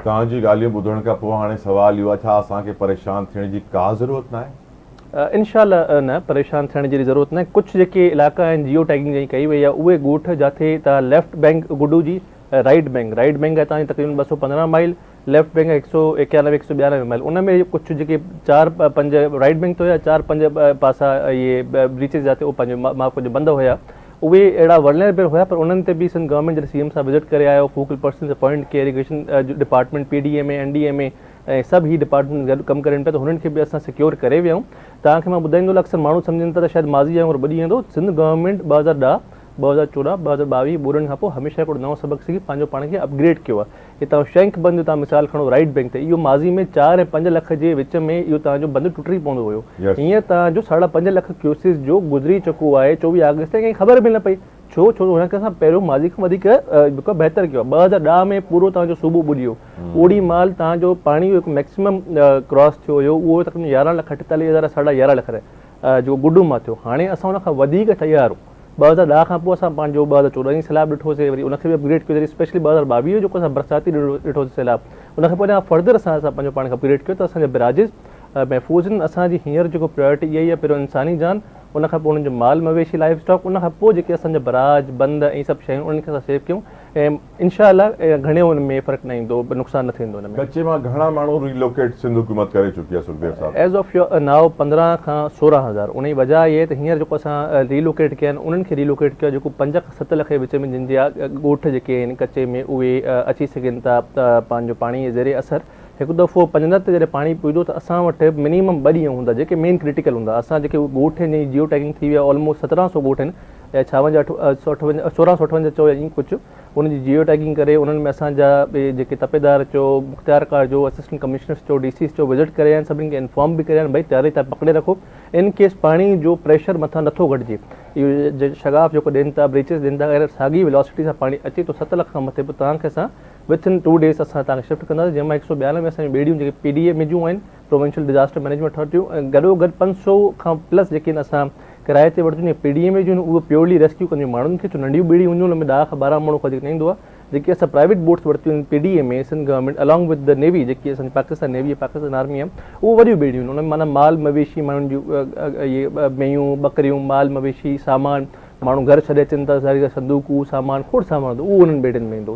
तव्हांजी ॻाल्हियूं ॿुधण खां पोइ हाणे सुवाल इहो आहे, छा असांखे परेशान थियण जी का ज़रूरत न आहे? इनशाला न, परेशान थियण जी ज़रूरत न आहे। कुझु जेके इलाइक़ा आहिनि जियो टैगिंग जी कई वई आहे, उहे ॻोठ जिथे तव्हां लेफ्ट बैंक गुडू जी राइट बैंक आहे तव्हांजी तक़रीबन 215 माइल, लेफ्ट बैंक आहे 191 192 माइल। उन में कुझु जेके 4-5 राइट बैंक हुया, 4-5 पासा इहे ब्रीचेस जाते उहे पंहिंजो माफ़ जो बंदि हुया, उहे अहिड़ा वलनरेबल हुया। पर उन्हनि ते बि सिंध गवर्नमेंट जॾहिं सीएम साहब विज़िट करे आयो, फोकल पर्सन अपॉइंट कये, इरिगेशन डिपार्टमेंट, PDMA, NDMA ऐं सभु ही डिपार्टमेंट गॾु कमु करनि पिया, त हुननि खे बि असां सिक्योर करे वियूं। तव्हांखे मां ॿुधाईंदो, अक्सर माण्हू सम्झनि था त शायदि माज़ी वांगुरु ॿुधी वेंदो। सिंध गवर्नमेंट 2010, 2014, 2022 ॿोॾनि खां पोइ हमेशह हिकिड़ो नओं सबक़ु सिखी पंहिंजो पाण खे अपग्रेड कयो आहे। हे तव्हां शैंक बंदि तव्हां मिसाल खणो राइट बैंक ते, इहो माज़ी में 4 ऐं 5 लख जे विच में इहो तव्हांजो बंदि टुटी पवंदो हुयो। हीअं तव्हांजो 5.5 लख क्यूसिस जो गुज़री चुको आहे 24 अगस्त ते, कंहिंखे ख़बर बि न पई। छो हुनखे असां पहिरियों माज़ी खां वधीक बहितर कयो आहे। 2010 में पूरो तव्हांजो सूबो ॿुॾियो, ओड़ी महिल तव्हांजो पाणी जो मैक्सिमम क्रॉस थियो हुयो, उहो तक़रीबन 11,48,000 11.5 लख जो गुडू मां थियो। हाणे असां हुन खां वधीक तयारु आहियूं। 2010 खां पोइ असां पंहिंजो 2014 जी सैलाब ॾिठोसीं, वरी उनखे बि अपग्रेड कयोसीं, स्पेशली 2022 जेको असां बरसाती ॾिठोसीं सैलाब, उनखां पोइ फर्दर असां पंहिंजो पाण खे अपग्रेड कयो त असांजा ब्राजिस महफ़ूज़ आहिनि। असांजी हींअर जेको प्रायोरिटी इहा ई आहे, पहिरियों इंसानी जान, उनखां पोइ उन्हनि जो माल मवेशी लाइफ स्टॉक, उनखां पोइ जेके असांजा बराज बंद ऐं सभु शयूं उन्हनि खे असां सेव कयूं, ऐं इनशाला घणे हुन में फ़र्क़ु न ईंदो, नुक़सानु न थींदो। हुन में कच्चे मां घणा माण्हू रिलोकेट सिंध हुकूमत करे चुकी आहे सुखदेव साहब? एज़ ऑफ नाउ 15 खां 16,000। उन जी वजह इहा आहे त हींअर जेको असां रिलोकेट कया आहिनि, उन्हनि खे रिलोकेट कयो जेको 5 खां 7 लख जे विच में जिन जा ॻोठ जेके आहिनि कच्चे में, उहे अची सघनि था पंहिंजो पाणी जे ज़रिए असरु। हिकु दफ़ो पंजनत ते जॾहिं पाणी पुॼंदो त असां वटि मिनिमम 2 ॾींहं हूंदा जेके मेन क्रिटिकल हूंदा। असां जेके ॻोठ आहिनि जियो टैगिंग थी विया, ऑलमोस्ट 1700 ॻोठ आहिनि, 1658 चओ या ईअं कुझु, उनजी जियो टैगिंग करे उन्हनि में असांजा जेके तपेदार चओ, मुख़्तियारकार जो, असिस्टेंट कमिश्नर्स चओ, DCs चओ, विज़िट करे आहिनि, सभिनी खे इंफॉर्म बि करे आहिनि, भई तयारी तव्हां पकिड़े रखो इन केस पाणी जो प्रेशर मथां नथो घटिजे। इहो शगाफ़ जेको ॾियनि था, ब्रीचेस ॾियनि था, अगरि साॻी वेलोसिटी सां पाणी अचे थो 7 लख खां मथे, पोइ तव्हांखे असां विथिन 2 डेज़ असां तव्हांखे शिफ्ट कंदासीं, जंहिंमां 192 में असांजी ॿेड़ियूं जेके PDMA जूं आहिनि, प्रोविंशियल डिज़ास्टर मैनेजमेंट अथॉरिटियूं, ऐं गॾोगॾु 500 खां प्लस जेके आहिनि असां किराए ते वठियूं PDMA जूं, उहे प्योरली रेस्क्यू कंदियूं माण्हुनि खे। छो नंढियूं ॿेड़ियूं हूंदियूं, हुन में 10 खां 12 माण्हू वधीक न ईंदो आहे। जेके असां प्राइवेट बोट्स वरितियूं आहिनि PDMA Sindh government along with the navy, जेकी असांजी पाकिस्तान नेवी आहे, पाकिस्तान आर्मी आहे, उहे वॾियूं ॿेड़ियूं आहिनि। उन में माना माल मवेशी, माण्हुनि जूं इहे मेयूं ॿकरियूं, माल मवेशी, सामान, माण्हू घर छॾे अचनि था, संदूकूं, सामान, खोड़ सामान, उहो उन्हनि ॿेड़ियुनि में ईंदो।